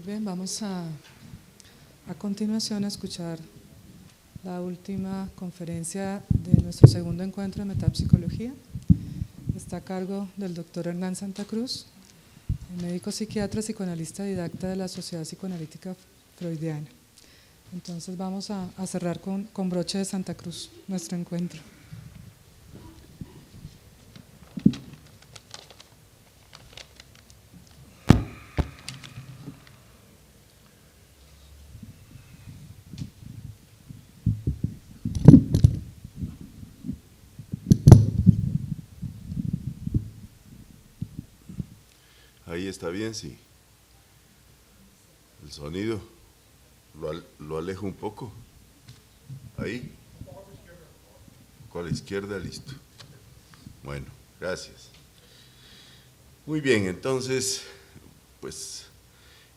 Bien, vamos a continuación a escuchar la última conferencia de nuestro segundo encuentro de Metapsicología. Está a cargo del doctor Hernán Santa Cruz, médico psiquiatra, psicoanalista didacta de la Sociedad Psicoanalítica Freudiana. Entonces vamos a cerrar con broche de Santa Cruz nuestro encuentro. Ahí está bien, sí. El sonido lo alejo un poco. Ahí. Con la izquierda, listo. Bueno, gracias. Muy bien, entonces, pues,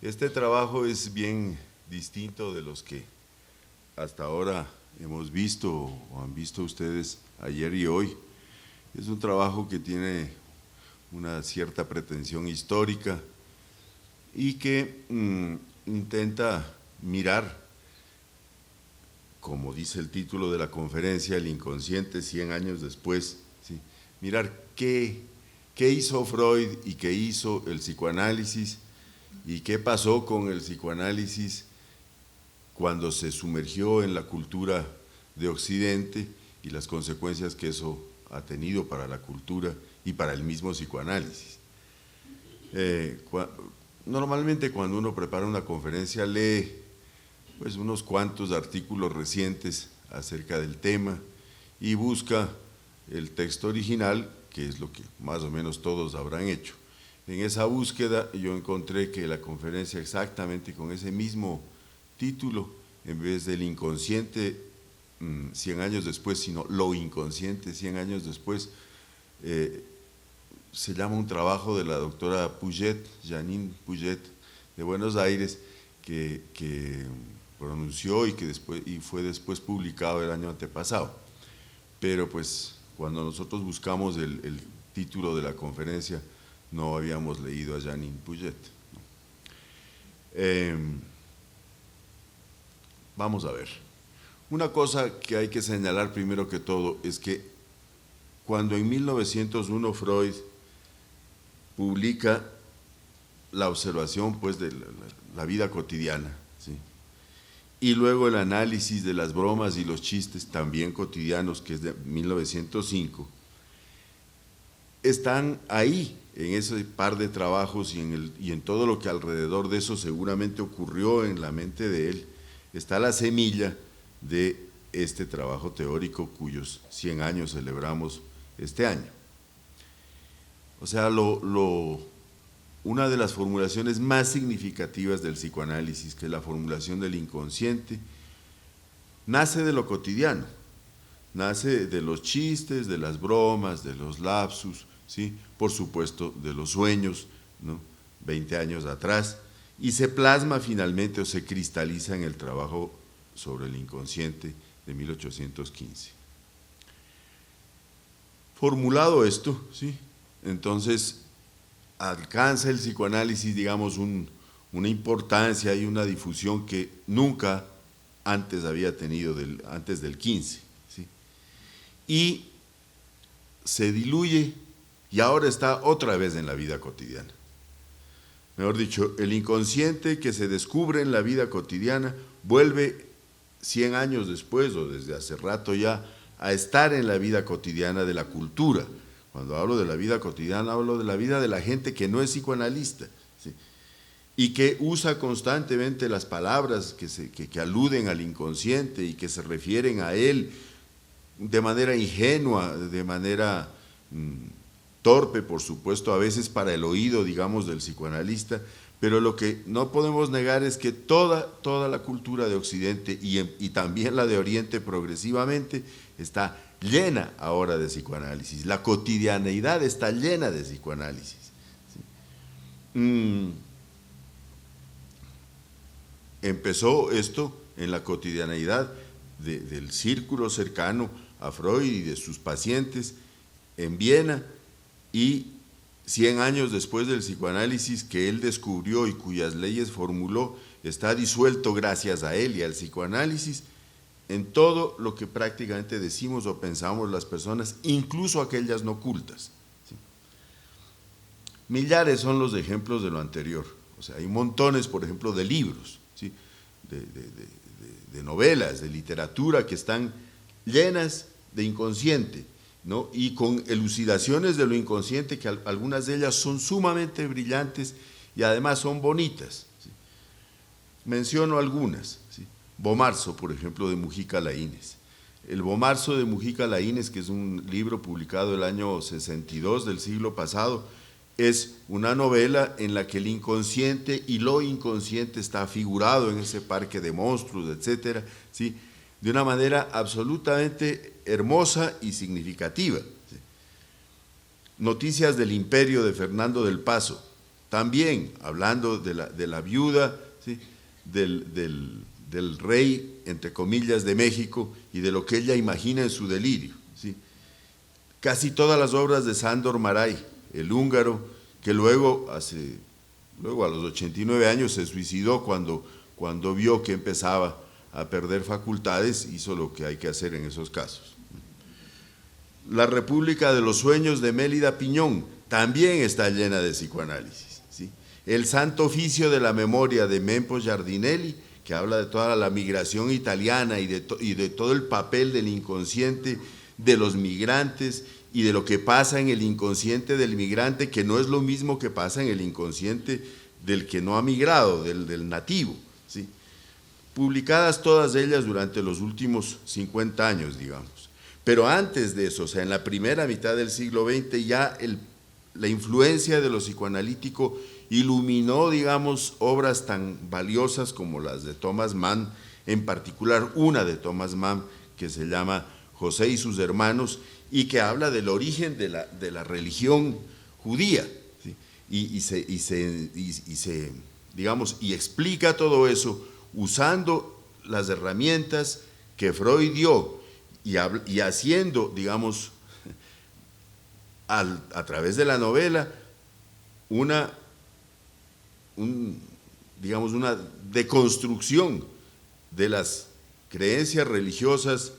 este trabajo es bien distinto de los que hasta ahora hemos visto o han visto ustedes ayer y hoy. Es un trabajo que tiene una cierta pretensión histórica y que intenta mirar, como dice el título de la conferencia, el inconsciente 100 años después, ¿sí? Mirar qué hizo Freud y qué hizo el psicoanálisis y qué pasó con el psicoanálisis cuando se sumergió en la cultura de Occidente y las consecuencias que eso ha tenido para la cultura y para el mismo psicoanálisis. Normalmente cuando uno prepara una conferencia lee pues unos cuantos artículos recientes acerca del tema y busca el texto original, que es lo que más o menos todos habrán hecho. En esa búsqueda yo encontré que la conferencia exactamente con ese mismo título, en vez del inconsciente 100 años después, sino lo inconsciente 100 años después, se llama un trabajo de la doctora Puget, Janine Puget, de Buenos Aires, que pronunció y fue después publicado el año antepasado. Pero pues cuando nosotros buscamos el título de la conferencia, no habíamos leído a Janine Puget. Vamos a ver. Una cosa que hay que señalar primero que todo es que cuando en 1901 Freud publica la observación pues, de la vida cotidiana, ¿sí? Y luego el análisis de las bromas y los chistes también cotidianos, que es de 1905, están ahí, en ese par de trabajos y en todo lo que alrededor de eso seguramente ocurrió en la mente de él, está la semilla de este trabajo teórico cuyos 100 años celebramos este año. O sea, una de las formulaciones más significativas del psicoanálisis, que es la formulación del inconsciente, nace de lo cotidiano, nace de los chistes, de las bromas, de los lapsus, ¿sí? Por supuesto de los sueños, ¿no? 20 años atrás, y se plasma finalmente o se cristaliza en el trabajo sobre el inconsciente de 1815. Formulado esto, ¿sí? Entonces alcanza el psicoanálisis, digamos, una importancia y una difusión que nunca antes había tenido, antes del 15, ¿sí? Y se diluye y ahora está otra vez en la vida cotidiana. Mejor dicho, el inconsciente que se descubre en la vida cotidiana vuelve 100 años después, o desde hace rato ya, a estar en la vida cotidiana de la cultura. Cuando hablo de la vida cotidiana, hablo de la vida de la gente que no es psicoanalista, ¿sí? Y que usa constantemente las palabras que aluden al inconsciente y que se refieren a él de manera ingenua, de manera torpe, por supuesto, a veces para el oído, digamos, del psicoanalista, pero lo que no podemos negar es que toda la cultura de Occidente y también la de Oriente progresivamente está llena ahora de psicoanálisis. La cotidianeidad está llena de psicoanálisis, ¿sí? Empezó esto en la cotidianeidad del círculo cercano a Freud y de sus pacientes en Viena, y 100 años después del psicoanálisis que él descubrió y cuyas leyes formuló, está disuelto gracias a él y al psicoanálisis en todo lo que prácticamente decimos o pensamos las personas, incluso aquellas no cultas. ¿Sí? Millares son los ejemplos de lo anterior. O sea, hay montones, por ejemplo, de libros, ¿sí? de novelas, de literatura que están llenas de inconsciente, ¿no? Y con elucidaciones de lo inconsciente, que algunas de ellas son sumamente brillantes y además son bonitas. ¿Sí? Menciono algunas. ¿Sí? Bomarzo, por ejemplo, de Mujica Laínez. El Bomarzo de Mujica Laínez, que es un libro publicado el año 62 del siglo pasado, es una novela en la que el inconsciente y lo inconsciente está figurado en ese parque de monstruos, etcétera, ¿sí? De una manera absolutamente hermosa y significativa. ¿Sí? Noticias del Imperio de Fernando del Paso, también hablando de la viuda, ¿sí? del rey, entre comillas, de México y de lo que ella imagina en su delirio. ¿Sí? Casi todas las obras de Sándor Márai, el húngaro, que luego a los 89 años se suicidó cuando vio que empezaba a perder facultades, hizo lo que hay que hacer en esos casos. La República de los Sueños de Mélida Piñón también está llena de psicoanálisis. ¿Sí? El Santo Oficio de la Memoria de Mempo Giardinelli, que habla de toda la migración italiana y de todo el papel del inconsciente de los migrantes y de lo que pasa en el inconsciente del migrante, que no es lo mismo que pasa en el inconsciente del que no ha migrado, del nativo. ¿Sí? Publicadas todas ellas durante los últimos 50 años, digamos. Pero antes de eso, o sea, en la primera mitad del siglo XX, ya la influencia de lo psicoanalítico iluminó, digamos, obras tan valiosas como las de Thomas Mann, en particular una de Thomas Mann que se llama José y sus hermanos, y que habla del origen de la religión judía, ¿sí? y explica todo eso usando las herramientas que Freud dio y haciendo, digamos, a través de la novela una deconstrucción de las creencias religiosas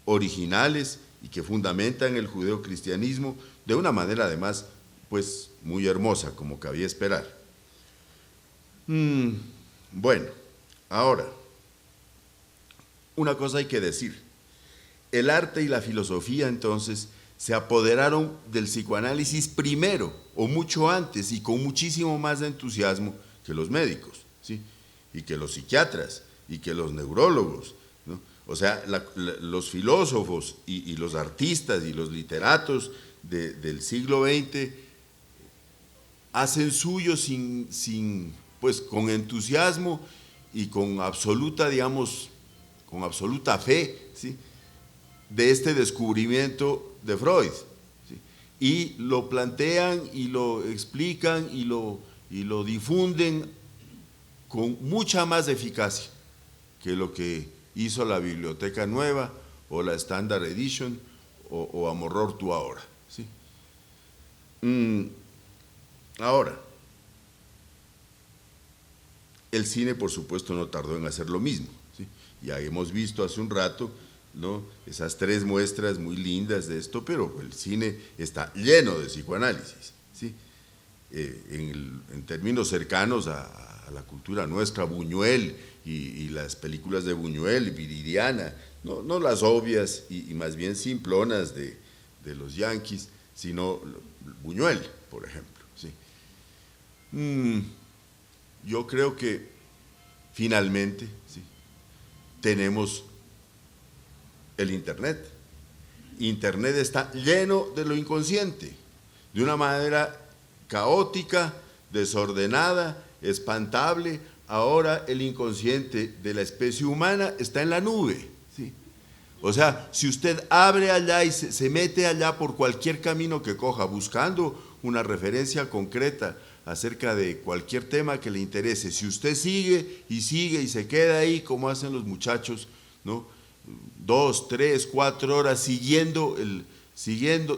originales y que fundamentan el judeocristianismo de una manera además pues muy hermosa, como cabía esperar. Bueno, ahora, una cosa hay que decir. El arte y la filosofía entonces se apoderaron del psicoanálisis primero o mucho antes y con muchísimo más de entusiasmo que los médicos, ¿sí? Y que los psiquiatras y que los neurólogos, ¿no? O sea, los filósofos y los artistas y los literatos del siglo XX hacen suyo pues con entusiasmo y con absoluta, digamos, con absoluta fe, ¿sí? De este descubrimiento de Freud, ¿sí? Y lo plantean y lo explican y lo difunden con mucha más eficacia que lo que hizo la Biblioteca Nueva o la Standard Edition o Amorror tú ahora. ¿Sí? Ahora, el cine por supuesto no tardó en hacer lo mismo. ¿Sí? Ya hemos visto hace un rato, ¿no?, esas 3 muestras muy lindas de esto, pero el cine está lleno de psicoanálisis. ¿Sí? En términos cercanos a la cultura nuestra, Buñuel y las películas de Buñuel, Viridiana, no las obvias y más bien simplonas de los yanquis, sino Buñuel, por ejemplo. ¿Sí? Yo creo que finalmente, ¿sí?, tenemos el Internet. Internet está lleno de lo inconsciente, de una manera caótica, desordenada, espantable. Ahora el inconsciente de la especie humana está en la nube, ¿sí? O sea, si usted abre allá y se mete allá por cualquier camino que coja, buscando una referencia concreta acerca de cualquier tema que le interese, si usted sigue y se queda ahí como hacen los muchachos, ¿no?, 2, 3, 4 horas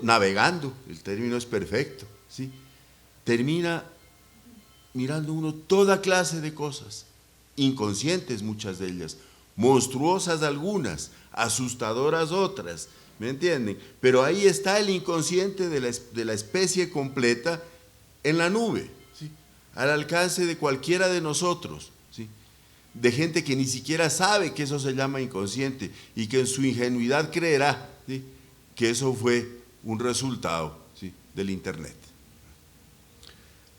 navegando, el término es perfecto, ¿sí?, termina mirando uno toda clase de cosas, inconscientes muchas de ellas, monstruosas algunas, asustadoras otras, ¿me entienden? Pero ahí está el inconsciente de la especie completa en la nube, ¿sí? Al alcance de cualquiera de nosotros, ¿sí? De gente que ni siquiera sabe que eso se llama inconsciente y que en su ingenuidad creerá, ¿sí?, que eso fue un resultado, ¿sí?, del Internet.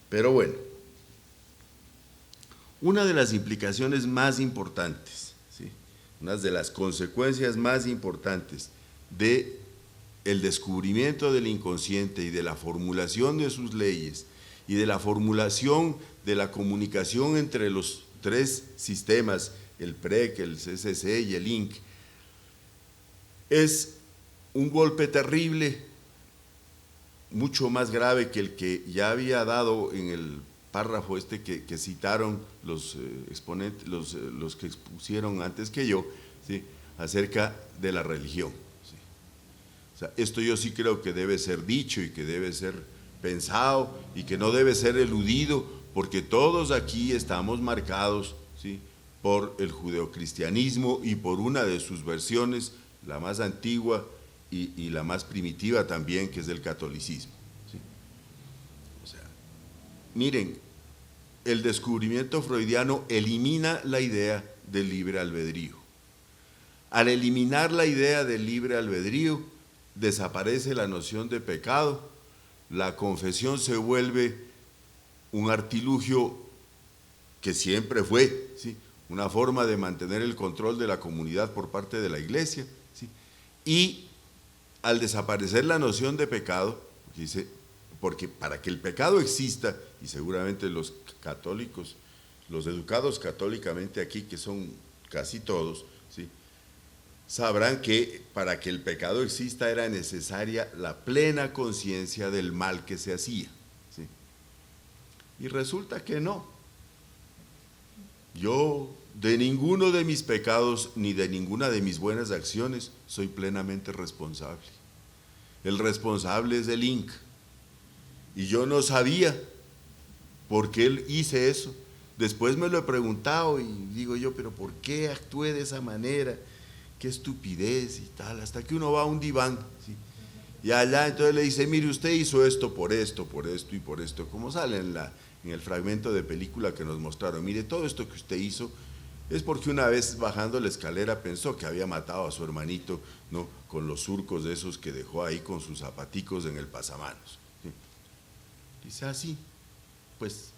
Pero bueno, una de las implicaciones más importantes, ¿sí?, una de las consecuencias más importantes de el descubrimiento del inconsciente y de la formulación de sus leyes y de la formulación de la comunicación entre los tres sistemas, el PREC, el CCC y el INC, es un golpe terrible, mucho más grave que el que ya había dado en el párrafo que citaron los exponentes, los que expusieron antes que yo, ¿sí?, acerca de la religión. ¿Sí? O sea, esto yo sí creo que debe ser dicho y que debe ser pensado y que no debe ser eludido, porque todos aquí estamos marcados, ¿sí?, por el judeocristianismo y por una de sus versiones, la más antigua y la más primitiva también, que es el catolicismo. ¿Sí? O sea, miren, el descubrimiento freudiano elimina la idea del libre albedrío. Al eliminar la idea del libre albedrío, desaparece la noción de pecado, la confesión se vuelve un artilugio que siempre fue, ¿sí?, una forma de mantener el control de la comunidad por parte de la Iglesia, ¿sí?, y al desaparecer la noción de pecado, dice, porque para que el pecado exista, y seguramente los católicos, los educados católicamente aquí, que son casi todos, ¿sí?, sabrán que para que el pecado exista era necesaria la plena conciencia del mal que se hacía, ¿sí? Y resulta que no. Yo de ninguno de mis pecados ni de ninguna de mis buenas acciones soy plenamente responsable. El responsable es el INC. Y yo no sabía por qué hice eso. Después me lo he preguntado y digo yo, pero ¿por qué actué de esa manera? Qué estupidez y tal, hasta que uno va a un diván, ¿sí?, y allá entonces le dice, mire, usted hizo esto y por esto, como sale en el fragmento de película que nos mostraron. Mire, todo esto que usted hizo es porque una vez bajando la escalera pensó que había matado a su hermanito, ¿no?, con los surcos de esos que dejó ahí con sus zapaticos en el pasamanos, ¿sí? Dice así, pues,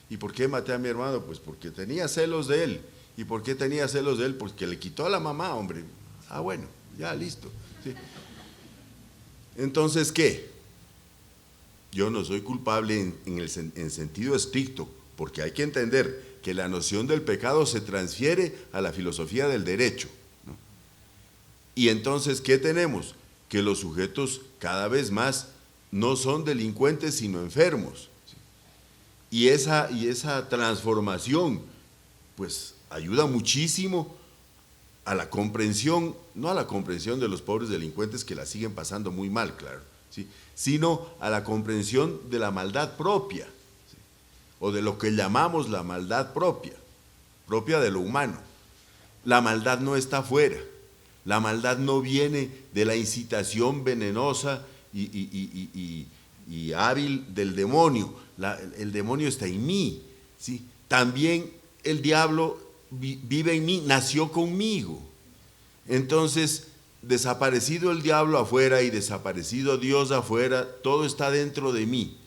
¿y por qué maté a mi hermano? Pues porque tenía celos de él. ¿Y por qué tenía celos de él? Porque le quitó a la mamá, hombre. Ah, bueno, ya, listo, ¿sí? Entonces, ¿qué? Yo no soy culpable en sentido estricto, porque hay que entender que la noción del pecado se transfiere a la filosofía del derecho, ¿no? Y entonces, ¿qué tenemos? Que los sujetos cada vez más no son delincuentes, sino enfermos, ¿sí? Y esa transformación, pues, ayuda muchísimo a la comprensión, no a la comprensión de los pobres delincuentes que la siguen pasando muy mal, claro, ¿sí?, sino a la comprensión de la maldad propia, ¿sí?, o de lo que llamamos la maldad propia de lo humano. La maldad no está afuera, la maldad no viene de la incitación venenosa y hábil del demonio. El demonio está en mí, ¿sí? También el diablo vive en mí, nació conmigo. Entonces, desaparecido el diablo afuera y desaparecido Dios afuera, todo está dentro de mí.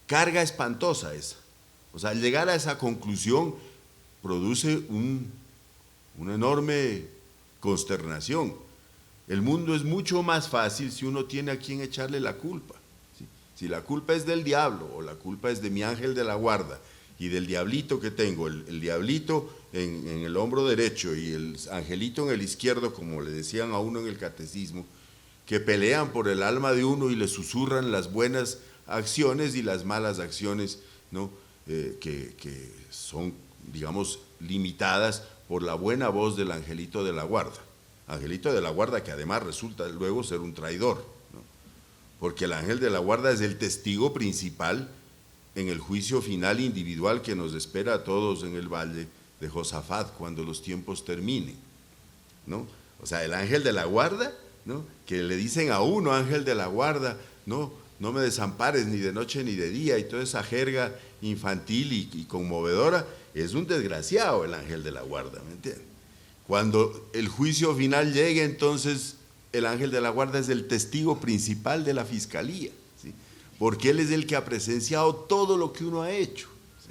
Carga espantosa esa. O sea, llegar a esa conclusión produce una enorme consternación. El mundo es mucho más fácil si uno tiene a quien echarle la culpa, ¿sí? Si la culpa es del diablo o la culpa es de mi ángel de la guarda y del diablito que tengo, el diablito en el hombro derecho y el angelito en el izquierdo, como le decían a uno en el catecismo, que pelean por el alma de uno y le susurran las buenas acciones y las malas acciones, ¿no?, que son, digamos, limitadas por la buena voz del angelito de la guarda. Angelito de la guarda que además resulta luego ser un traidor, ¿no?, porque el ángel de la guarda es el testigo principal en el juicio final individual que nos espera a todos en el valle de Josafat cuando los tiempos terminen, ¿no? O sea, el ángel de la guarda, ¿no? Que le dicen a uno, ángel de la guarda, no me desampares ni de noche ni de día, y toda esa jerga infantil y conmovedora, es un desgraciado el ángel de la guarda, ¿me entiendes? Cuando el juicio final llegue, entonces el ángel de la guarda es el testigo principal de la fiscalía, ¿sí? Porque él es el que ha presenciado todo lo que uno ha hecho, ¿sí?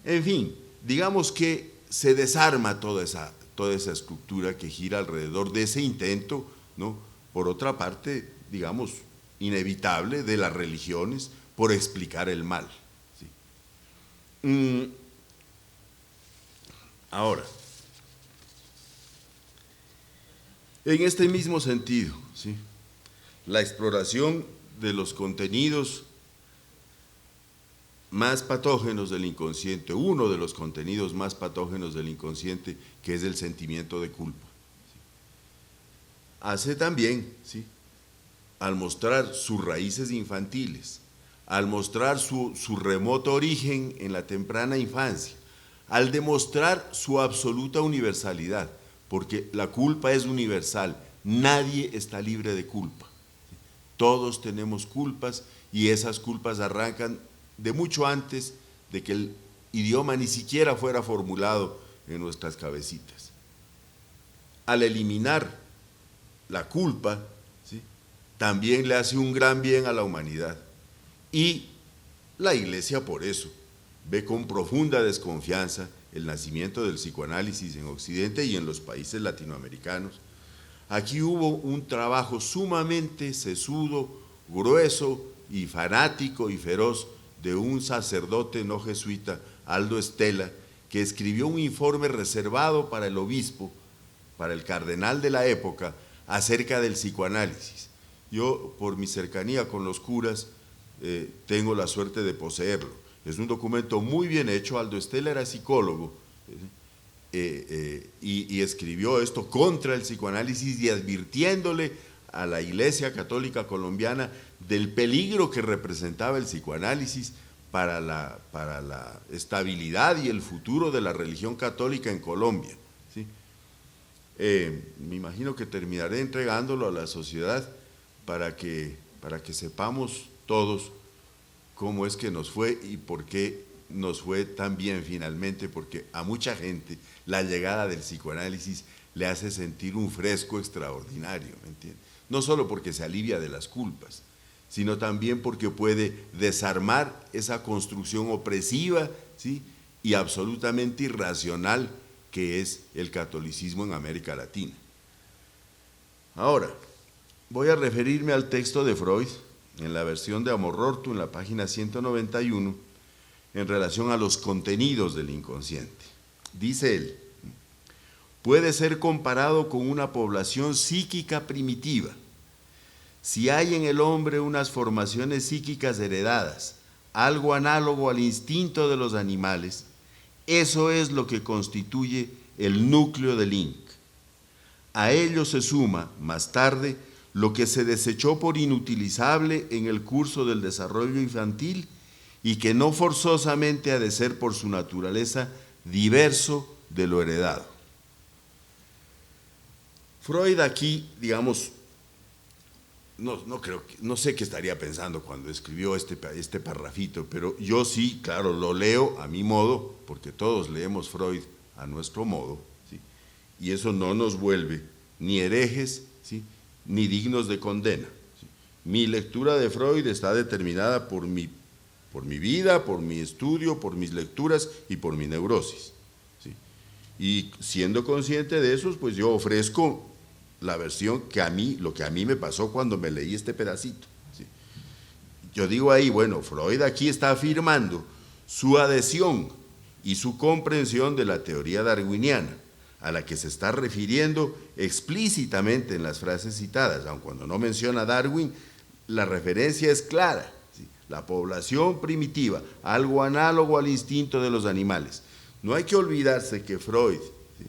En fin, digamos que se desarma toda esa estructura que gira alrededor de ese intento, ¿no? Por otra parte, digamos, inevitable de las religiones por explicar el mal, ¿sí? Ahora, en este mismo sentido, ¿sí?, la exploración de los contenidos más patógenos del inconsciente, uno de los contenidos más patógenos del inconsciente, que es el sentimiento de culpa, ¿sí?, hace también, ¿sí?, al mostrar sus raíces infantiles, al mostrar su remoto origen en la temprana infancia, al demostrar su absoluta universalidad, porque la culpa es universal, nadie está libre de culpa, ¿sí? Todos tenemos culpas, y esas culpas arrancan de mucho antes de que el idioma ni siquiera fuera formulado en nuestras cabecitas. Al eliminar la culpa, ¿sí?, también le hace un gran bien a la humanidad, y la Iglesia por eso ve con profunda desconfianza el nacimiento del psicoanálisis en Occidente y en los países latinoamericanos. Aquí hubo un trabajo sumamente sesudo, grueso y fanático y feroz de un sacerdote no jesuita, Aldo Stella, que escribió un informe reservado para el obispo, para el cardenal de la época, acerca del psicoanálisis. Yo, por mi cercanía con los curas, tengo la suerte de poseerlo. Es un documento muy bien hecho. Aldo Stella era psicólogo, y escribió esto contra el psicoanálisis y advirtiéndole a la Iglesia Católica Colombiana del peligro que representaba el psicoanálisis para la estabilidad y el futuro de la religión católica en Colombia, ¿sí? Me imagino que terminaré entregándolo a la sociedad para que sepamos todos cómo es que nos fue y por qué nos fue tan bien finalmente, porque a mucha gente la llegada del psicoanálisis le hace sentir un fresco extraordinario, ¿me entiendes? No solo porque se alivia de las culpas, sino también porque puede desarmar esa construcción opresiva, ¿sí?, y absolutamente irracional que es el catolicismo en América Latina. Ahora, voy a referirme al texto de Freud, en la versión de Amor Rortu, en la página 191, en relación a los contenidos del inconsciente. Dice él: puede ser comparado con una población psíquica primitiva. Si hay en el hombre unas formaciones psíquicas heredadas, algo análogo al instinto de los animales, eso es lo que constituye el núcleo del INC. A ello se suma, más tarde, lo que se desechó por inutilizable en el curso del desarrollo infantil y que no forzosamente ha de ser por su naturaleza diverso de lo heredado. Freud aquí, digamos, no sé qué estaría pensando cuando escribió este parrafito, pero yo sí, claro, lo leo a mi modo, porque todos leemos Freud a nuestro modo, ¿sí?, y eso no nos vuelve ni herejes, ¿sí?, ni dignos de condena, ¿sí? Mi lectura de Freud está determinada por mi vida, por mi estudio, por mis lecturas y por mi neurosis, ¿sí? Y siendo consciente de eso, pues yo ofrezco la versión lo que a mí me pasó cuando me leí este pedacito, ¿sí? Yo digo ahí, bueno, Freud aquí está afirmando su adhesión y su comprensión de la teoría darwiniana, a la que se está refiriendo explícitamente en las frases citadas, aun cuando no menciona a Darwin, la referencia es clara, ¿sí?, la población primitiva, algo análogo al instinto de los animales. No hay que olvidarse que Freud, ¿sí?,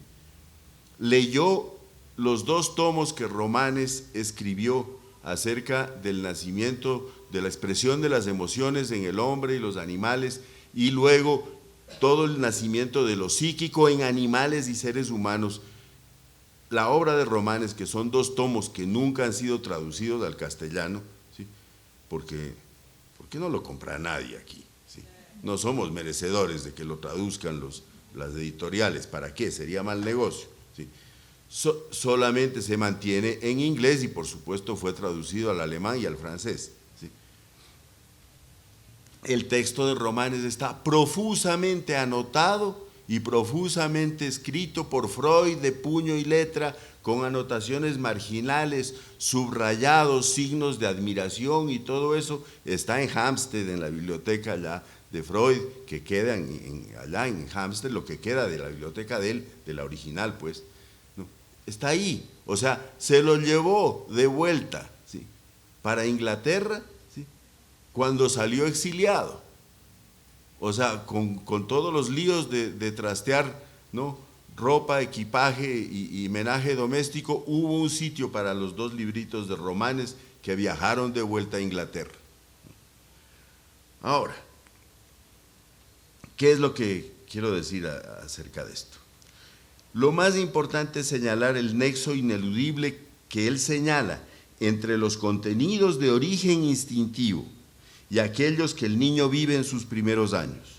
leyó los 2 tomos que Romanes escribió acerca del nacimiento de la expresión de las emociones en el hombre y los animales, y luego todo el nacimiento de lo psíquico en animales y seres humanos. La obra de Romanes, que son 2 tomos que nunca han sido traducidos al castellano, ¿sí? porque no lo compra nadie aquí, ¿sí? No somos merecedores de que lo traduzcan las editoriales, ¿para qué? Sería mal negocio, ¿sí? Solamente se mantiene en inglés y por supuesto fue traducido al alemán y al francés, ¿sí? El texto de Romanes está profusamente anotado y profusamente escrito por Freud de puño y letra, con anotaciones marginales, subrayados, signos de admiración, y todo eso está en Hampstead, en la biblioteca allá de Freud, que queda allá en Hampstead, lo que queda de la biblioteca de él, de la original pues, ¿no? Está ahí, o sea, se lo llevó de vuelta, ¿sí?, para Inglaterra, ¿sí?, cuando salió exiliado. O sea, con todos los líos de trastear, ¿no?, ropa, equipaje y menaje doméstico, hubo un sitio para los 2 libritos de Romanes que viajaron de vuelta a Inglaterra. Ahora, ¿qué es lo que quiero decir acerca de esto? Lo más importante es señalar el nexo ineludible que él señala entre los contenidos de origen instintivo y aquellos que el niño vive en sus primeros años.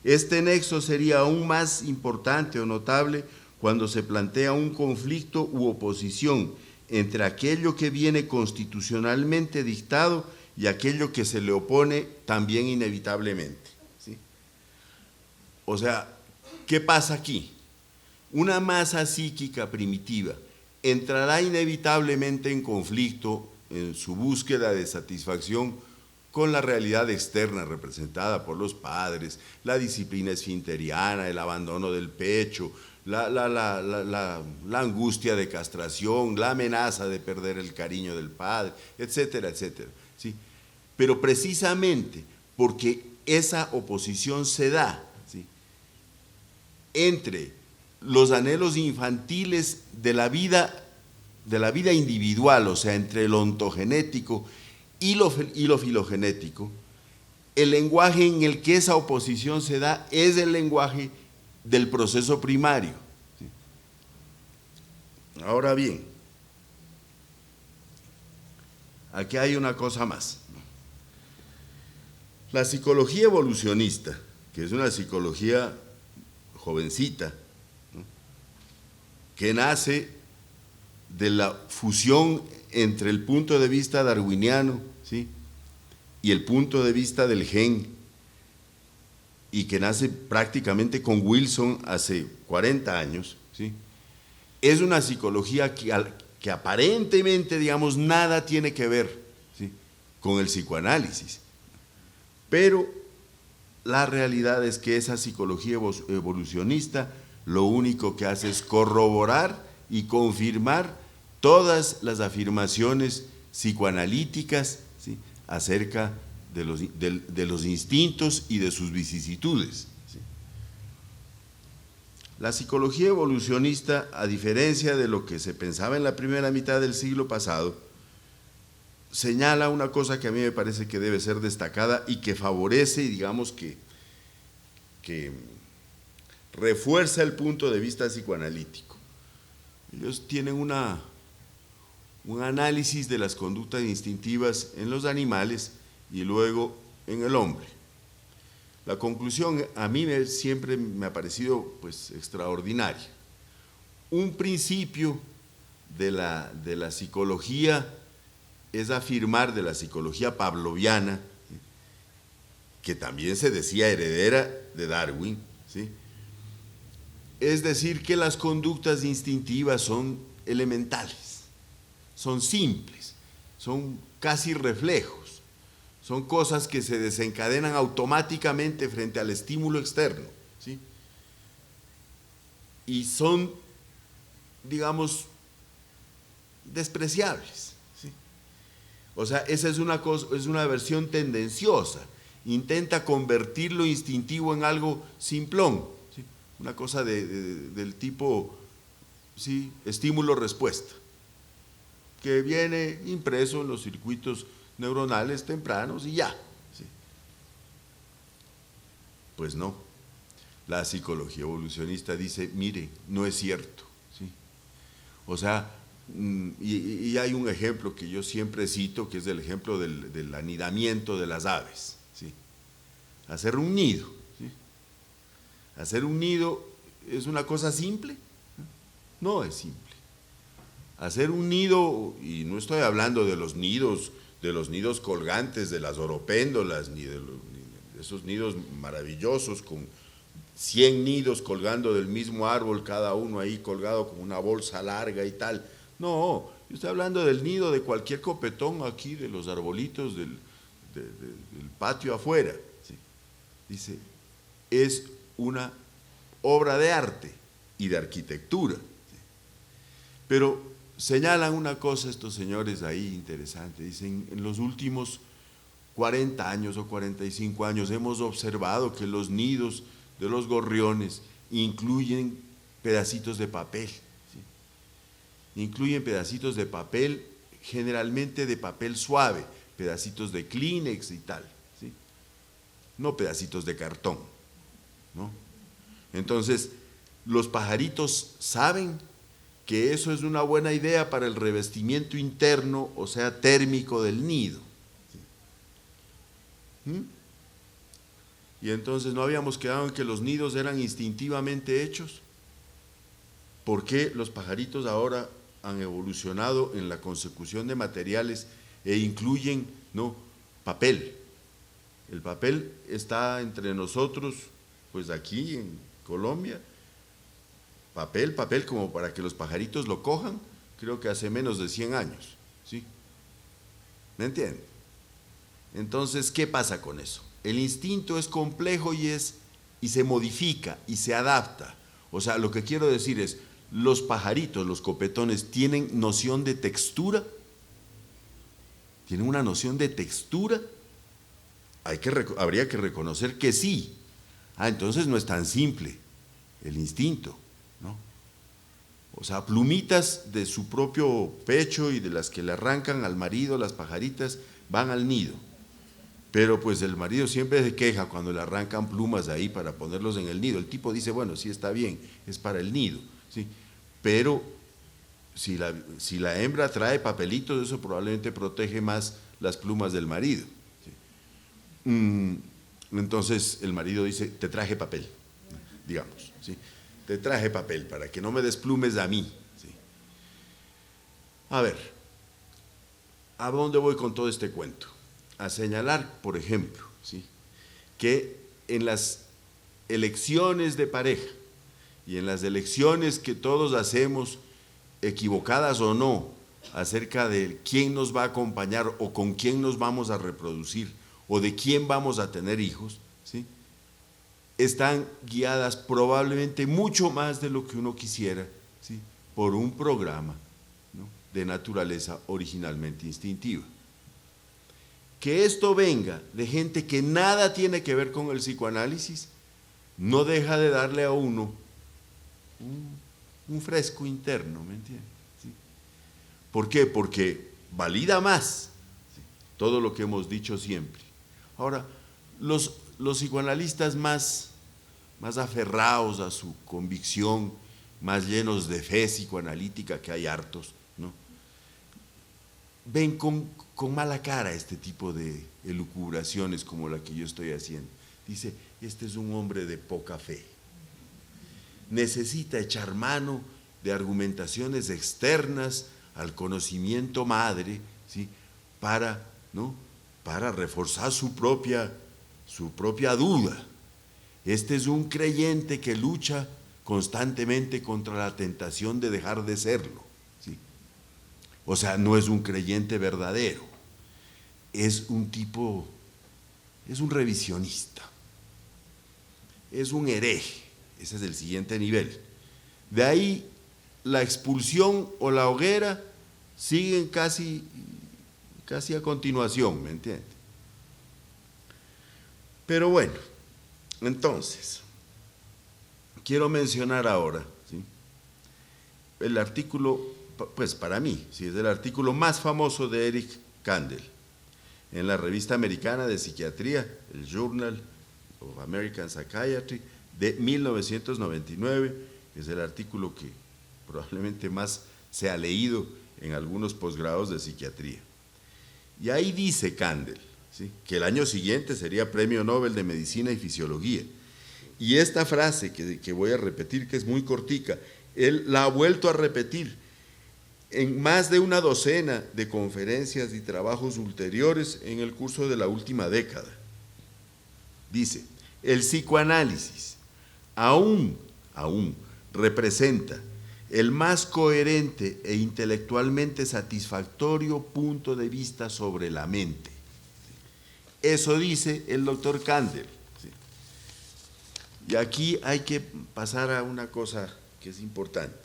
Este nexo sería aún más importante o notable cuando se plantea un conflicto u oposición entre aquello que viene constitucionalmente dictado y aquello que se le opone también inevitablemente, ¿sí? O sea, ¿qué pasa aquí? Una masa psíquica primitiva entrará inevitablemente en conflicto en su búsqueda de satisfacción con la realidad externa representada por los padres, la disciplina esfinteriana, el abandono del pecho, la angustia de castración, la amenaza de perder el cariño del padre, etcétera, etcétera, ¿sí? Pero precisamente porque esa oposición se da, ¿sí?, entre los anhelos infantiles de la vida individual, o sea, entre lo ontogenético y lo filogenético, el lenguaje en el que esa oposición se da es el lenguaje del proceso primario, ¿sí? Ahora bien, aquí hay una cosa más. La psicología evolucionista, que es una psicología jovencita, ¿no?, que nace de la fusión entre el punto de vista darwiniano, ¿sí?, y el punto de vista del gen, y que nace prácticamente con Wilson hace 40 años, ¿sí?, es una psicología que aparentemente, digamos, nada tiene que ver, ¿sí?, con el psicoanálisis. Pero la realidad es que esa psicología evolucionista lo único que hace es corroborar y confirmar todas las afirmaciones psicoanalíticas, ¿sí?, acerca de los instintos y de sus vicisitudes, ¿sí? La psicología evolucionista, a diferencia de lo que se pensaba en la primera mitad del siglo pasado, señala una cosa que a mí me parece que debe ser destacada y que favorece, y digamos que refuerza el punto de vista psicoanalítico. Ellos tienen un análisis de las conductas instintivas en los animales y luego en el hombre. La conclusión a mí siempre me ha parecido pues extraordinaria. Un principio de la psicología es afirmar, de la psicología pavloviana, ¿sí?, que también se decía heredera de Darwin, ¿sí?, es decir, que las conductas instintivas son elementales, son simples, son casi reflejos, son cosas que se desencadenan automáticamente frente al estímulo externo, ¿sí?, y son, digamos, despreciables, ¿sí? O sea, esa es una cosa, es una versión tendenciosa, intenta convertir lo instintivo en algo simplón, ¿sí?, una cosa del tipo, ¿sí?, estímulo-respuesta, que viene impreso en los circuitos neuronales tempranos y ya. ¿Sí? Pues no. La psicología evolucionista dice, mire, no es cierto. ¿Sí? O sea, y hay un ejemplo que yo siempre cito, que es el ejemplo del anidamiento de las aves. ¿Sí? Hacer un nido. ¿Sí? Hacer un nido es una cosa simple. No es simple. Hacer un nido, y no estoy hablando de los nidos colgantes, de las oropéndolas, ni de esos nidos maravillosos con 100 nidos colgando del mismo árbol, cada uno ahí colgado con una bolsa larga y tal. No, yo estoy hablando del nido de cualquier copetón aquí, de los arbolitos del patio afuera. ¿Sí? Dice, es una obra de arte y de arquitectura. ¿Sí? Pero señalan una cosa estos señores ahí interesante, dicen, en los últimos 40 años o 45 años hemos observado que los nidos de los gorriones incluyen pedacitos de papel, ¿sí? Incluyen pedacitos de papel, generalmente de papel suave, pedacitos de Kleenex y tal, ¿sí? No pedacitos de cartón, ¿no? Entonces, los pajaritos saben que eso es una buena idea para el revestimiento interno, o sea, térmico del nido. Y entonces no habíamos quedado en que los nidos eran instintivamente hechos. ¿Por qué los pajaritos ahora han evolucionado en la consecución de materiales e incluyen, no, papel? El papel está entre nosotros, pues aquí en Colombia, papel como para que los pajaritos lo cojan, creo que hace menos de 100 años, ¿sí? ¿Me entienden? Entonces, ¿qué pasa con eso? El instinto es complejo y se modifica y se adapta. O sea, lo que quiero decir es, los pajaritos, los copetones, ¿tienen noción de textura? ¿Tienen una noción de textura? Habría que reconocer que sí. Entonces no es tan simple el instinto, ¿no? O sea, plumitas de su propio pecho y de las que le arrancan al marido, las pajaritas, van al nido. Pero pues el marido siempre se queja cuando le arrancan plumas de ahí para ponerlos en el nido. El tipo dice, bueno, sí está bien, es para el nido, ¿sí? Pero si la hembra trae papelitos, eso probablemente protege más las plumas del marido, ¿sí? Entonces el marido dice, te traje papel, digamos, ¿sí? Te traje papel para que no me desplumes a mí, ¿sí? A ver, ¿a dónde voy con todo este cuento? A señalar, por ejemplo, ¿sí?, que en las elecciones de pareja y en las elecciones que todos hacemos, equivocadas o no, acerca de quién nos va a acompañar o con quién nos vamos a reproducir o de quién vamos a tener hijos, ¿sí?, están guiadas probablemente mucho más de lo que uno quisiera, ¿sí?, por un programa, ¿no?, de naturaleza originalmente instintiva. Que esto venga de gente que nada tiene que ver con el psicoanálisis, no deja de darle a uno un fresco interno, ¿me entiendes? ¿Sí? ¿Por qué? Porque valida más, ¿sí?, todo lo que hemos dicho siempre. Ahora, los psicoanalistas más aferrados a su convicción, más llenos de fe psicoanalítica, que hay hartos, ¿no?, ven con mala cara este tipo de elucubraciones como la que yo estoy haciendo. Dice, este es un hombre de poca fe. Necesita echar mano de argumentaciones externas al conocimiento madre, ¿sí?, para reforzar su propia duda. Este es un creyente que lucha constantemente contra la tentación de dejar de serlo, ¿sí? O sea, no es un creyente verdadero, es un revisionista, es un hereje, ese es el siguiente nivel. De ahí la expulsión o la hoguera siguen casi a continuación, ¿me entiendes? Pero bueno, entonces, quiero mencionar ahora, ¿sí?, el artículo, pues para mí, sí, es el artículo más famoso de Eric Kandel, en la revista americana de psiquiatría, el Journal of American Psychiatry, de 1999, que es el artículo que probablemente más se ha leído en algunos posgrados de psiquiatría. Y ahí dice Kandel, ¿sí?, que el año siguiente sería Premio Nobel de Medicina y Fisiología. Y esta frase que voy a repetir, que es muy cortica, él la ha vuelto a repetir en más de una docena de conferencias y trabajos ulteriores en el curso de la última década. Dice, el psicoanálisis aún representa el más coherente e intelectualmente satisfactorio punto de vista sobre la mente. Eso dice el doctor Kandel. Y aquí hay que pasar a una cosa que es importante.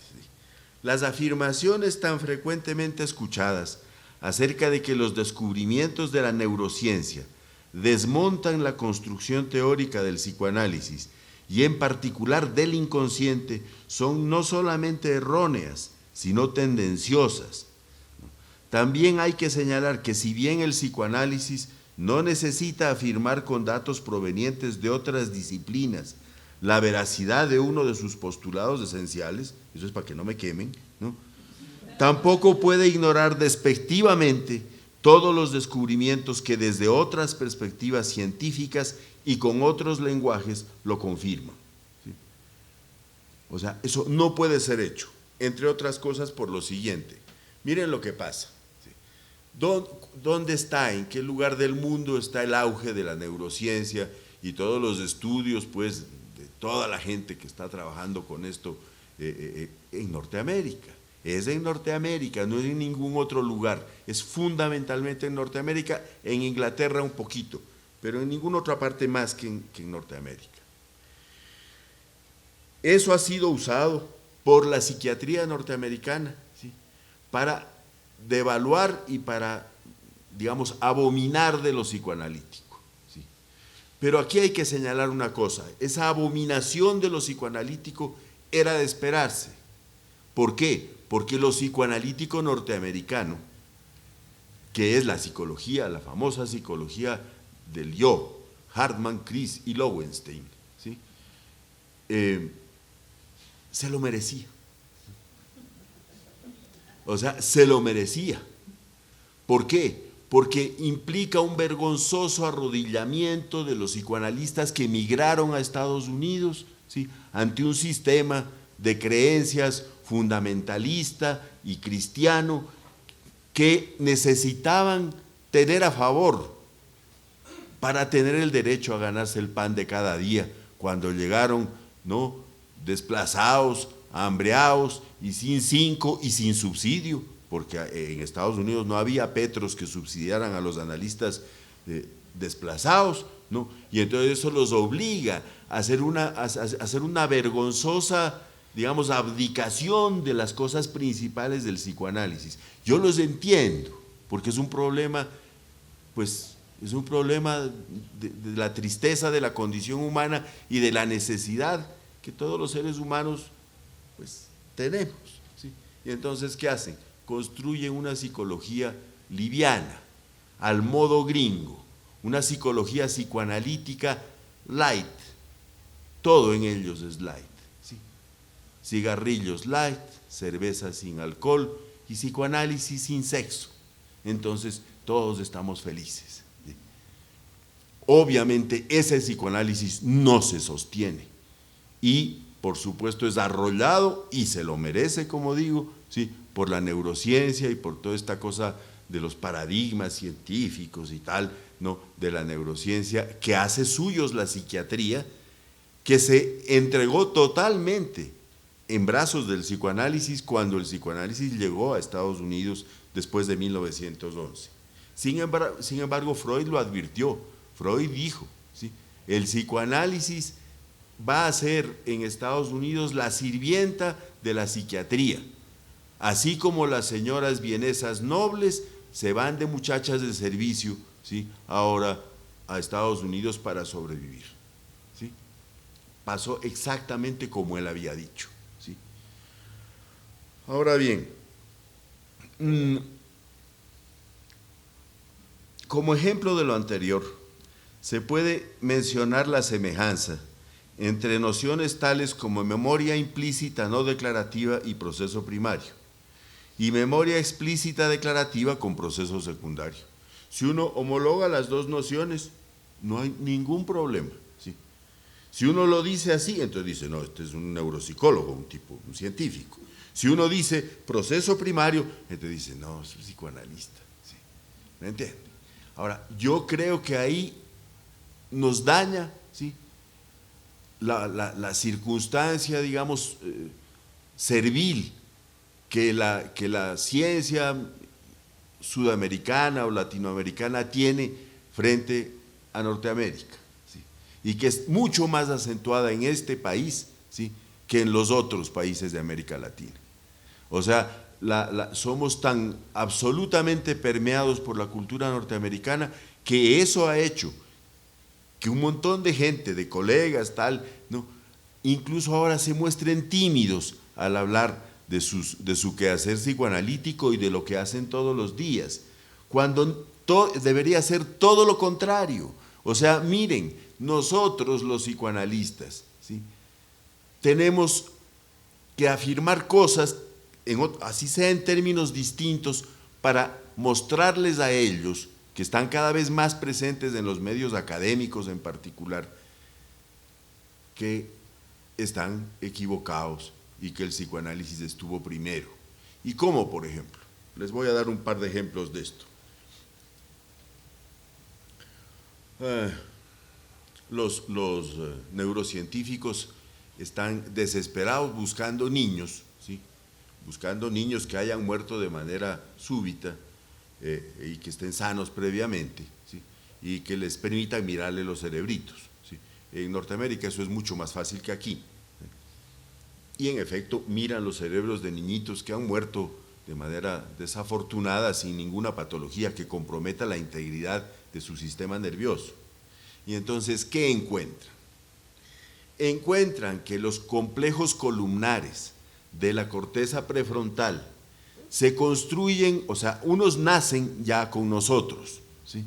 Las afirmaciones tan frecuentemente escuchadas acerca de que los descubrimientos de la neurociencia desmontan la construcción teórica del psicoanálisis y en particular del inconsciente son no solamente erróneas, sino tendenciosas. También hay que señalar que si bien el psicoanálisis no necesita afirmar con datos provenientes de otras disciplinas la veracidad de uno de sus postulados esenciales, eso es para que no me quemen, ¿no?, tampoco puede ignorar despectivamente todos los descubrimientos que desde otras perspectivas científicas y con otros lenguajes lo confirman. ¿Sí? O sea, eso no puede ser hecho, entre otras cosas por lo siguiente. Miren lo que pasa. ¿Sí? ¿Dónde está, en qué lugar del mundo está el auge de la neurociencia y todos los estudios, pues, de toda la gente que está trabajando con esto en Norteamérica? Es en Norteamérica, no es en ningún otro lugar, es fundamentalmente en Norteamérica, en Inglaterra un poquito, pero en ninguna otra parte más que en Norteamérica. Eso ha sido usado por la psiquiatría norteamericana, ¿sí?, para devaluar y para, digamos, abominar de lo psicoanalítico, ¿sí? Pero aquí hay que señalar una cosa, esa abominación de lo psicoanalítico era de esperarse. ¿Por qué? Porque lo psicoanalítico norteamericano, que es la psicología, la famosa psicología del yo, Hartman, Criss y Lowenstein, ¿sí?, se lo merecía. O sea, se lo merecía. ¿Por qué? Porque implica un vergonzoso arrodillamiento de los psicoanalistas que emigraron a Estados Unidos, ¿sí?, ante un sistema de creencias fundamentalista y cristiano que necesitaban tener a favor para tener el derecho a ganarse el pan de cada día cuando llegaron, ¿no?, desplazados, hambreados y sin cinco y sin subsidio, porque en Estados Unidos no había petros que subsidiaran a los analistas desplazados, ¿no? Y entonces eso los obliga a hacer una vergonzosa, digamos, abdicación de las cosas principales del psicoanálisis. Yo los entiendo, porque es un problema, pues, es un problema de la tristeza de la condición humana y de la necesidad que todos los seres humanos, pues, tenemos, ¿sí? Y entonces, ¿qué hacen? Construyen una psicología liviana, al modo gringo, una psicología psicoanalítica light, todo en ellos es light. Cigarrillos light, cerveza sin alcohol y psicoanálisis sin sexo. Entonces todos estamos felices. ¿Sí? Obviamente ese psicoanálisis no se sostiene y por supuesto es arrollado y se lo merece, como digo, ¿sí?, por la neurociencia y por toda esta cosa de los paradigmas científicos y tal, ¿no?, de la neurociencia que hace suyos la psiquiatría, que se entregó totalmente en brazos del psicoanálisis cuando el psicoanálisis llegó a Estados Unidos después de 1911. Sin embargo, Freud lo advirtió. Freud dijo, ¿sí?, el psicoanálisis va a ser en Estados Unidos la sirvienta de la psiquiatría, así como las señoras vienesas nobles se van de muchachas de servicio, ¿sí?, ahora a Estados Unidos para sobrevivir. ¿Sí? Pasó exactamente como él había dicho. ¿Sí? Ahora bien, como ejemplo de lo anterior, se puede mencionar la semejanza entre nociones tales como memoria implícita no declarativa y proceso primario, y memoria explícita declarativa con proceso secundario. Si uno homologa las dos nociones, no hay ningún problema, ¿sí? Si uno lo dice así, entonces dice, no, este es un neuropsicólogo, un científico. Si uno dice proceso primario, entonces dice, no, es un psicoanalista, ¿sí? ¿Me entiende? Ahora, yo creo que ahí nos daña, ¿sí?, la circunstancia, digamos, servil que la ciencia sudamericana o latinoamericana tiene frente a Norteamérica, ¿sí?, y que es mucho más acentuada en este país, ¿sí?, que en los otros países de América Latina. O sea, somos tan absolutamente permeados por la cultura norteamericana que eso ha hecho que un montón de gente, de colegas, tal, ¿no?, incluso ahora se muestren tímidos al hablar de su quehacer psicoanalítico y de lo que hacen todos los días, cuando debería ser todo lo contrario. O sea, miren, nosotros los psicoanalistas, ¿sí?, tenemos que afirmar cosas, así sea en términos distintos, para mostrarles a ellos, que están cada vez más presentes en los medios académicos en particular, que están equivocados y que el psicoanálisis estuvo primero. ¿Y cómo, por ejemplo? Les voy a dar un par de ejemplos de esto. Los neurocientíficos están desesperados buscando niños, ¿sí?, buscando niños que hayan muerto de manera súbita, y que estén sanos previamente, ¿sí?, y que les permitan mirarle los cerebritos, ¿sí? En Norteamérica eso es mucho más fácil que aquí, ¿sí? Y en efecto miran los cerebros de niñitos que han muerto de manera desafortunada, sin ninguna patología que comprometa la integridad de su sistema nervioso. Y entonces, ¿qué encuentran? Encuentran que los complejos columnares de la corteza prefrontal se construyen, o sea, unos nacen ya con nosotros, ¿sí?,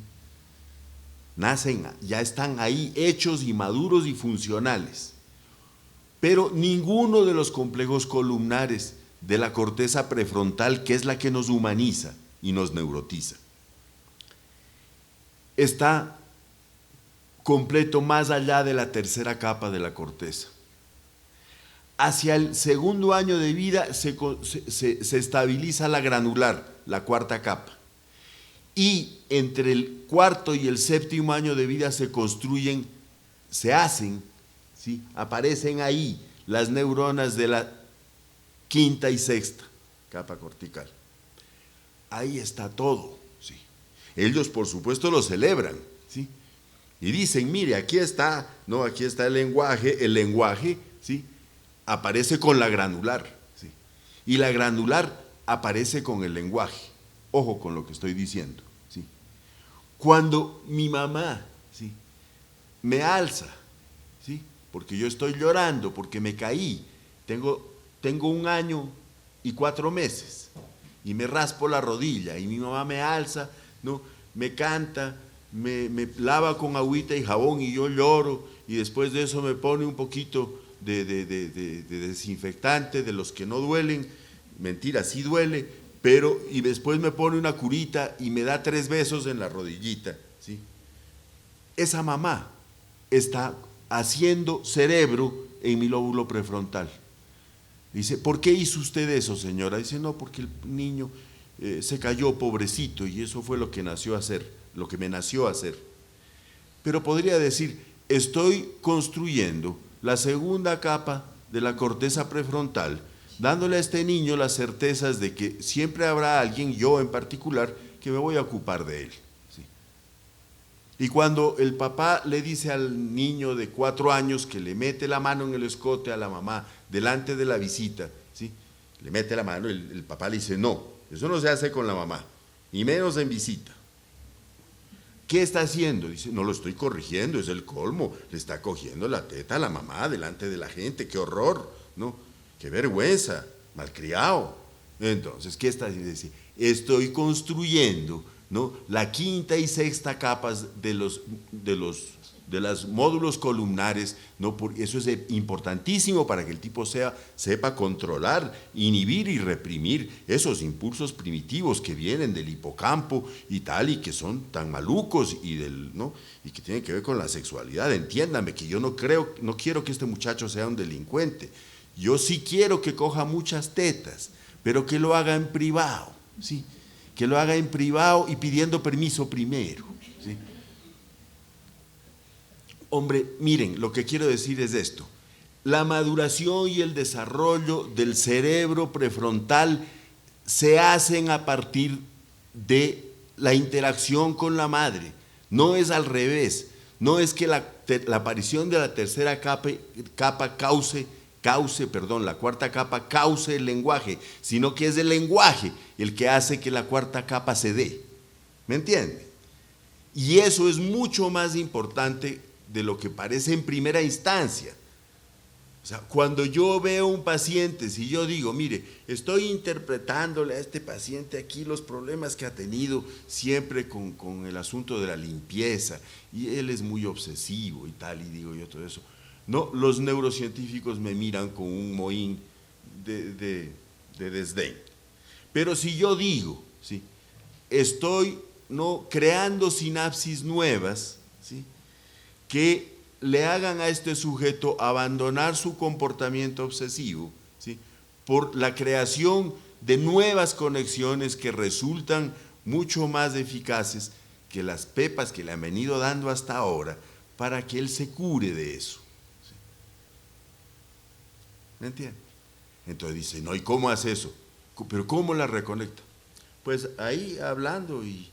nacen, ya están ahí hechos y maduros y funcionales, pero ninguno de los complejos columnares de la corteza prefrontal, que es la que nos humaniza y nos neurotiza, está completo más allá de la tercera capa de la corteza. Hacia el segundo año de vida se estabiliza la granular, la cuarta capa, y entre el cuarto y el séptimo año de vida se hacen, ¿sí?, aparecen ahí las neuronas de la quinta y sexta capa cortical. Ahí está todo, ¿sí? Ellos, por supuesto, lo celebran, ¿sí?, y dicen, mire, aquí está, no, aquí está el lenguaje, ¿sí?, aparece con la granular, ¿sí?, y la granular aparece con el lenguaje. Ojo con lo que estoy diciendo, ¿sí? Cuando mi mamá, ¿sí?, me alza, ¿sí?, porque yo estoy llorando, porque me caí, tengo 1 año y 4 meses, y me raspo la rodilla, y mi mamá me alza, ¿no?, me canta, me lava con agüita y jabón, y yo lloro, y después de eso me pone un poquito de desinfectante, de los que no duelen, mentira, sí duele, pero, y después me pone una curita y me da 3 besos en la rodillita, ¿sí? Esa mamá está haciendo cerebro en mi lóbulo prefrontal. Dice, ¿por qué hizo usted eso, señora? Dice, no, porque el niño se cayó, pobrecito, y eso fue lo que nació a hacer, lo que me nació a hacer. Pero podría decir, estoy construyendo la segunda capa de la corteza prefrontal, dándole a este niño las certezas de que siempre habrá alguien, yo en particular, que me voy a ocupar de él, ¿sí? Y cuando el papá le dice al niño de 4 años que le mete la mano en el escote a la mamá delante de la visita, ¿sí?, le mete la mano, el papá le dice, no, eso no se hace con la mamá, y menos en visita. ¿Qué está haciendo? Dice, no lo estoy corrigiendo, es el colmo, le está cogiendo la teta a la mamá delante de la gente, qué horror, ¿no? Qué vergüenza, malcriado. Entonces, ¿qué está haciendo? Dice, estoy construyendo ¿no? La quinta y sexta capas de los módulos columnares, ¿no? Eso es importantísimo para que el tipo sepa controlar, inhibir y reprimir esos impulsos primitivos que vienen del hipocampo y tal, y que son tan malucos ¿no? Y que tienen que ver con la sexualidad. Entiéndame que yo no quiero que este muchacho sea un delincuente. Yo sí quiero que coja muchas tetas, pero que lo haga en privado, ¿sí? Que lo haga en privado y pidiendo permiso primero, ¿sí? Hombre, miren, lo que quiero decir es esto: la maduración y el desarrollo del cerebro prefrontal se hacen a partir de la interacción con la madre, no es al revés. No es que la aparición de la tercera capa cause, la cuarta capa cause el lenguaje, sino que es el lenguaje el que hace que la cuarta capa se dé. ¿Me entienden? Y eso es mucho más importante de lo que parece en primera instancia. O sea, cuando yo veo un paciente, si yo digo, mire, estoy interpretándole a este paciente aquí los problemas que ha tenido siempre con el asunto de la limpieza, y él es muy obsesivo y tal, y digo yo todo eso. No, los neurocientíficos me miran con un mohín de desdén. Pero si yo digo, ¿sí?, estoy creando sinapsis nuevas, ¿sí?, que le hagan a este sujeto abandonar su comportamiento obsesivo, ¿sí?, por la creación de nuevas conexiones que resultan mucho más eficaces que las pepas que le han venido dando hasta ahora para que él se cure de eso. ¿Sí? ¿Me entiende? Entonces dice, no, ¿y cómo hace eso? ¿Pero cómo la reconecta? Pues ahí hablando, y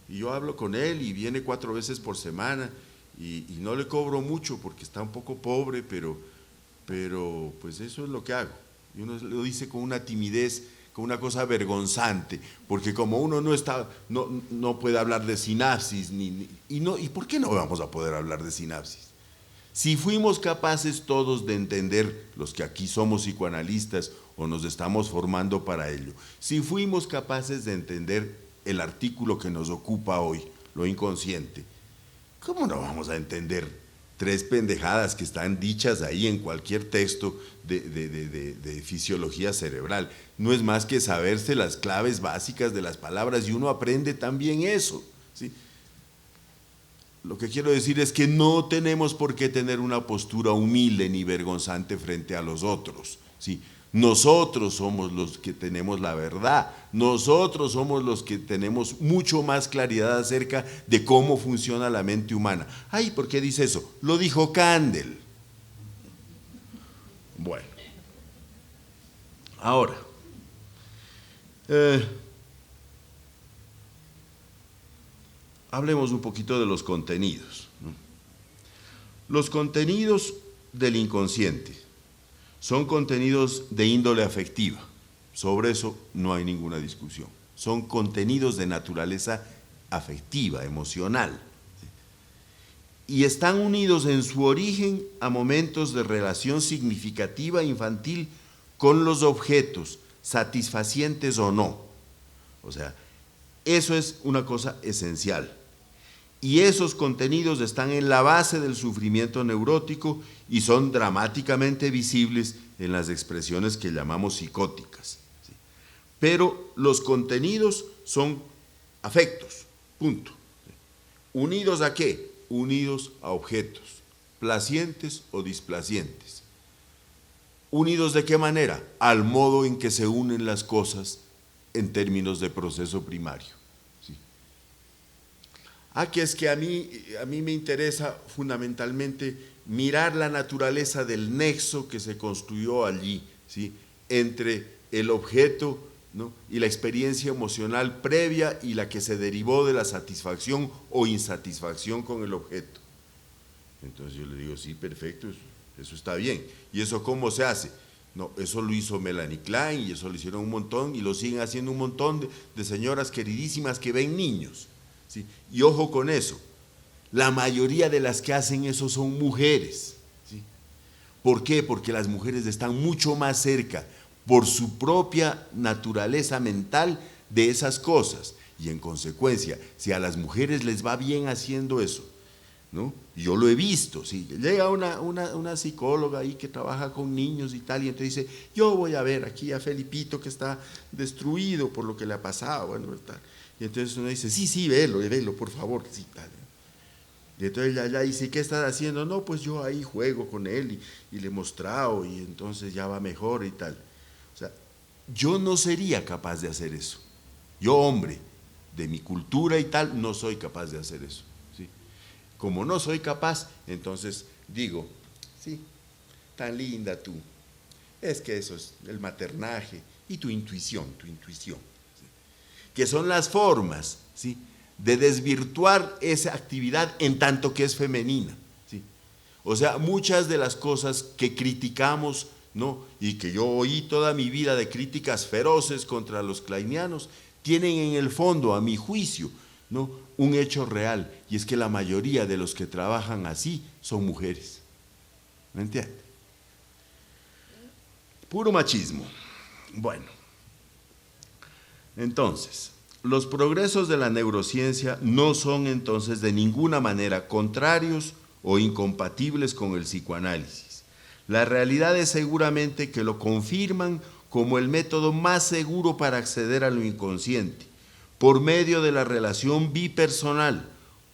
yo hablo con él y viene 4 veces por semana, y no le cobro mucho porque está un poco pobre, pero pues eso es lo que hago. Y uno lo dice con una timidez, con una cosa vergonzante, porque como uno no puede hablar de sinapsis, ¿y por qué no vamos a poder hablar de sinapsis? Si fuimos capaces todos de entender, los que aquí somos psicoanalistas o nos estamos formando para ello, si fuimos capaces de entender el artículo que nos ocupa hoy, lo inconsciente, ¿cómo no vamos a entender 3 pendejadas que están dichas ahí en cualquier texto de fisiología cerebral? No es más que saberse las claves básicas de las palabras, y uno aprende también eso, ¿sí? Lo que quiero decir es que no tenemos por qué tener una postura humilde ni vergonzante frente a los otros, ¿sí? Nosotros somos los que tenemos la verdad, nosotros somos los que tenemos mucho más claridad acerca de cómo funciona la mente humana. Ay, ¿por qué dice eso? Lo dijo Kandel. Bueno, ahora, hablemos un poquito de los contenidos, ¿no? Los contenidos del inconsciente son contenidos de índole afectiva, sobre eso no hay ninguna discusión. Son contenidos de naturaleza afectiva, emocional, ¿sí?, y están unidos en su origen a momentos de relación significativa infantil con los objetos, satisfacientes o no. O sea, eso es una cosa esencial. Y esos contenidos están en la base del sufrimiento neurótico y son dramáticamente visibles en las expresiones que llamamos psicóticas, ¿sí? Pero los contenidos son afectos, punto. ¿Unidos a qué? Unidos a objetos, placientes o displacientes. ¿Unidos de qué manera? Al modo en que se unen las cosas en términos de proceso primario. Que es que a mí me interesa fundamentalmente mirar la naturaleza del nexo que se construyó allí, ¿sí?, entre el objeto, ¿no?, y la experiencia emocional previa y la que se derivó de la satisfacción o insatisfacción con el objeto. Entonces yo le digo, sí, perfecto, eso está bien. ¿Y eso cómo se hace? No, eso lo hizo Melanie Klein, y eso lo hicieron un montón, y lo siguen haciendo un montón de señoras queridísimas que ven niños, ¿sí? Y ojo con eso, la mayoría de las que hacen eso son mujeres, ¿sí? ¿Por qué? Porque las mujeres están mucho más cerca, por su propia naturaleza mental, de esas cosas, Y en consecuencia, si a las mujeres les va bien haciendo eso, ¿no? Yo lo he visto, ¿sí? Llega una psicóloga ahí que trabaja con niños y tal, y entonces dice, yo voy a ver aquí a Felipito que está destruido por lo que le ha pasado, bueno, tal. Y entonces uno dice, sí, velo, por favor, sí, tal. Y entonces ya dice, ¿qué estás haciendo? No, pues yo ahí juego con él y le he mostrado y entonces ya va mejor y tal. O sea, yo no sería capaz de hacer eso. Yo, hombre, de mi cultura y tal, no soy capaz de hacer eso. ¿Sí? Como no soy capaz, entonces digo, sí, tan linda tú. Es que eso es el maternaje y tu intuición, ¿sí? Que son las formas, ¿sí?, de desvirtuar esa actividad en tanto que es femenina, ¿sí? O sea, muchas de las cosas que criticamos, ¿no?, y que yo oí toda mi vida de críticas feroces contra los kleinianos, tienen en el fondo, a mi juicio, ¿no?, un hecho real, y es que la mayoría de los que trabajan así son mujeres. ¿Me entiende? Puro machismo. Bueno, entonces, los progresos de la neurociencia no son entonces de ninguna manera contrarios o incompatibles con el psicoanálisis. La realidad es seguramente que lo confirman como el método más seguro para acceder a lo inconsciente, por medio de la relación bipersonal,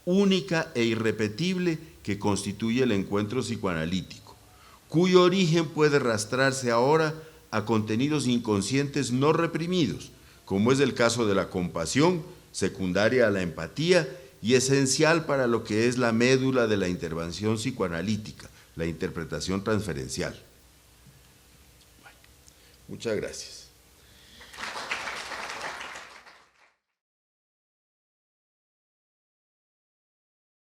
única e irrepetible que constituye el encuentro psicoanalítico, cuyo origen puede rastrearse ahora a contenidos inconscientes no reprimidos, como es el caso de la compasión, secundaria a la empatía y esencial para lo que es la médula de la intervención psicoanalítica, la interpretación transferencial. Bueno, muchas gracias.